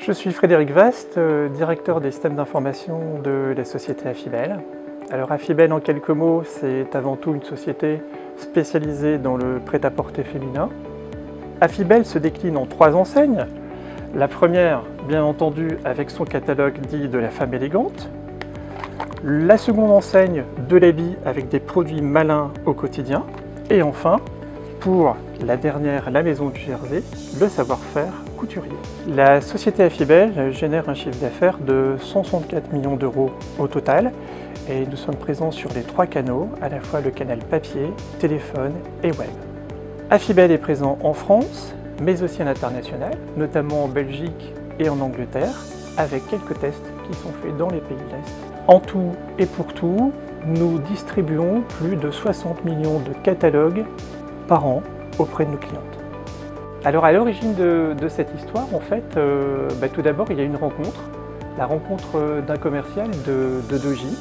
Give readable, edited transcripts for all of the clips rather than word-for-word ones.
Je suis Frédéric Vast, directeur des systèmes d'information de la société Affibel. Alors Affibel, en quelques mots, c'est avant tout une société spécialisée dans le prêt-à-porter féminin. Affibel se décline en 3 enseignes. La première, bien entendu, avec son catalogue dit de la femme élégante. La seconde enseigne de l'habit avec des produits malins au quotidien. Et enfin, pour la dernière, la maison du Jersey, le savoir-faire couturier. La société Affibel génère un chiffre d'affaires de 164 millions d'euros au total et nous sommes présents sur les 3 canaux, à la fois le canal papier, téléphone et web. Affibel est présent en France, mais aussi à l'international, notamment en Belgique et en Angleterre, avec quelques tests qui sont faits dans les pays de l'Est. En tout et pour tout, nous distribuons plus de 60 millions de catalogues par an auprès de nos clientes. Alors à l'origine de cette histoire, en fait, tout d'abord il y a une rencontre, la rencontre d'un commercial de Doji,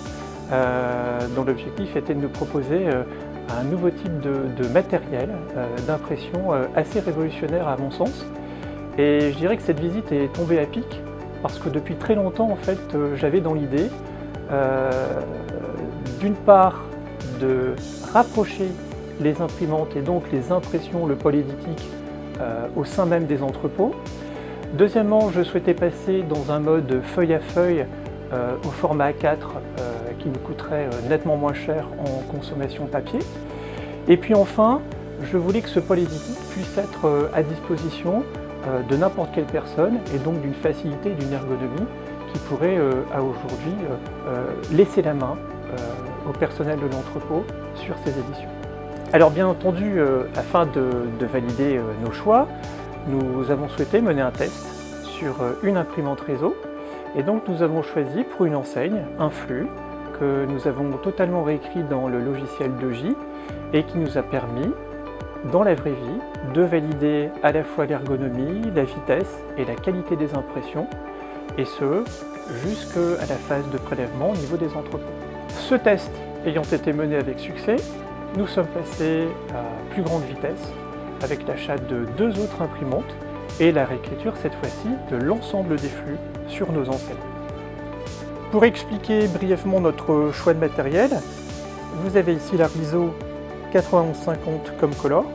dont l'objectif était de nous proposer un nouveau type de matériel, d'impression assez révolutionnaire à mon sens. Et je dirais que cette visite est tombée à pic, parce que depuis très longtemps, en fait, j'avais dans l'idée, d'une part, de rapprocher les imprimantes et donc les impressions, le pôle éditique au sein même des entrepôts. Deuxièmement, je souhaitais passer dans un mode feuille à feuille au format A4 qui nous coûterait nettement moins cher en consommation papier. Et puis enfin, je voulais que ce pôle éditique puisse être à disposition de n'importe quelle personne et donc d'une facilité et d'une ergonomie qui pourrait à aujourd'hui laisser la main au personnel de l'entrepôt sur ces éditions. Alors bien entendu, afin de valider nos choix, nous avons souhaité mener un test sur une imprimante réseau et donc nous avons choisi pour une enseigne un flux que nous avons totalement réécrit dans le logiciel Doji et qui nous a permis, dans la vraie vie, de valider à la fois l'ergonomie, la vitesse et la qualité des impressions, et ce, jusqu'à la phase de prélèvement au niveau des entrepôts. Ce test ayant été mené avec succès, nous sommes passés à plus grande vitesse avec l'achat de 2 autres imprimantes et la réécriture cette fois-ci de l'ensemble des flux sur nos enseignes. Pour expliquer brièvement notre choix de matériel, vous avez ici la Riso 9150 comme color.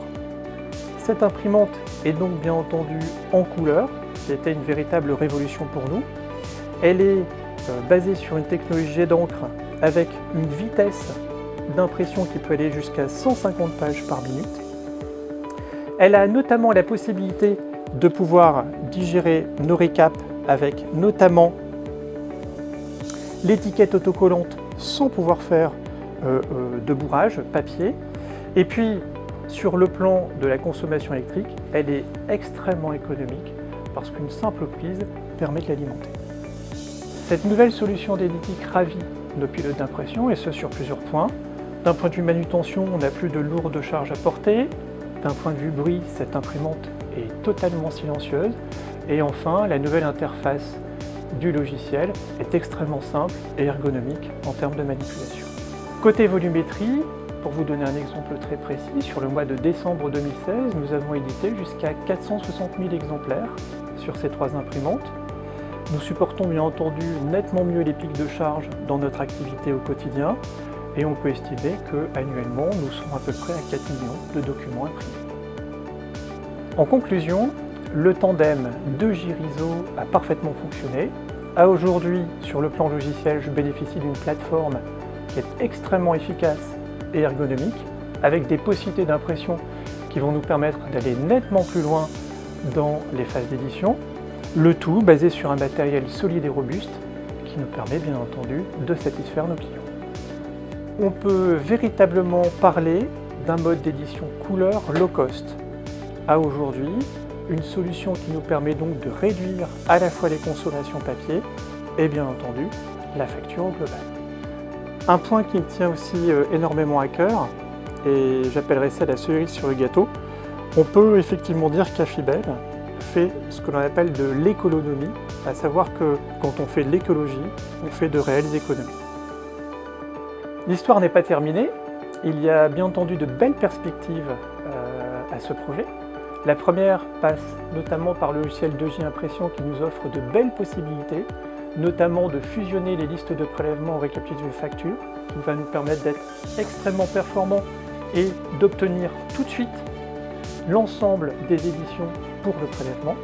Cette imprimante est donc bien entendu en couleur, qui a été une véritable révolution pour nous. Elle est basée sur une technologie jet d'encre avec une vitesse d'impression qui peut aller jusqu'à 150 pages par minute. Elle a notamment la possibilité de pouvoir digérer nos récaps avec notamment l'étiquette autocollante sans pouvoir faire de bourrage papier. Et puis sur le plan de la consommation électrique, elle est extrêmement économique parce qu'une simple prise permet de l'alimenter. Cette nouvelle solution d'éditique ravit nos pilotes d'impression et ce sur plusieurs points. D'un point de vue manutention, on n'a plus de lourdes charges à porter. D'un point de vue bruit, cette imprimante est totalement silencieuse. Et enfin, la nouvelle interface du logiciel est extrêmement simple et ergonomique en termes de manipulation. Côté volumétrie, pour vous donner un exemple très précis, sur le mois de décembre 2016, nous avons édité jusqu'à 460 000 exemplaires sur ces 3 imprimantes. Nous supportons bien entendu nettement mieux les pics de charge dans notre activité au quotidien. Et on peut estimer qu'annuellement, nous serons à peu près à 4 millions de documents imprimés. En conclusion, le tandem Doji-Riso a parfaitement fonctionné. À aujourd'hui, sur le plan logiciel, je bénéficie d'une plateforme qui est extrêmement efficace et ergonomique, avec des possibilités d'impression qui vont nous permettre d'aller nettement plus loin dans les phases d'édition, le tout basé sur un matériel solide et robuste qui nous permet bien entendu de satisfaire nos clients. On peut véritablement parler d'un mode d'édition couleur low cost. À aujourd'hui, une solution qui nous permet donc de réduire à la fois les consommations papier et bien entendu la facture au global. Un point qui me tient aussi énormément à cœur, et j'appellerais ça la cerise sur le gâteau, on peut effectivement dire qu'Affibel fait ce que l'on appelle de l'économie, à savoir que quand on fait de l'écologie, on fait de réelles économies. L'histoire n'est pas terminée, il y a bien entendu de belles perspectives à ce projet. La première passe notamment par le logiciel 2J Impression qui nous offre de belles possibilités, notamment de fusionner les listes de prélèvements au récapitulatif de facture, qui va nous permettre d'être extrêmement performants et d'obtenir tout de suite l'ensemble des éditions pour le prélèvement.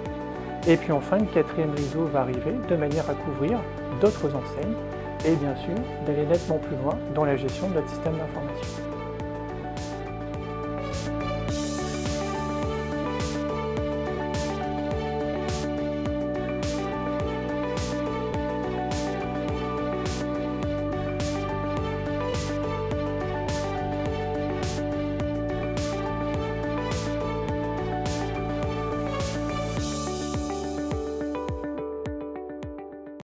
Et puis enfin, une quatrième ISO va arriver de manière à couvrir d'autres enseignes et bien sûr d'aller nettement plus loin dans la gestion de notre système d'information.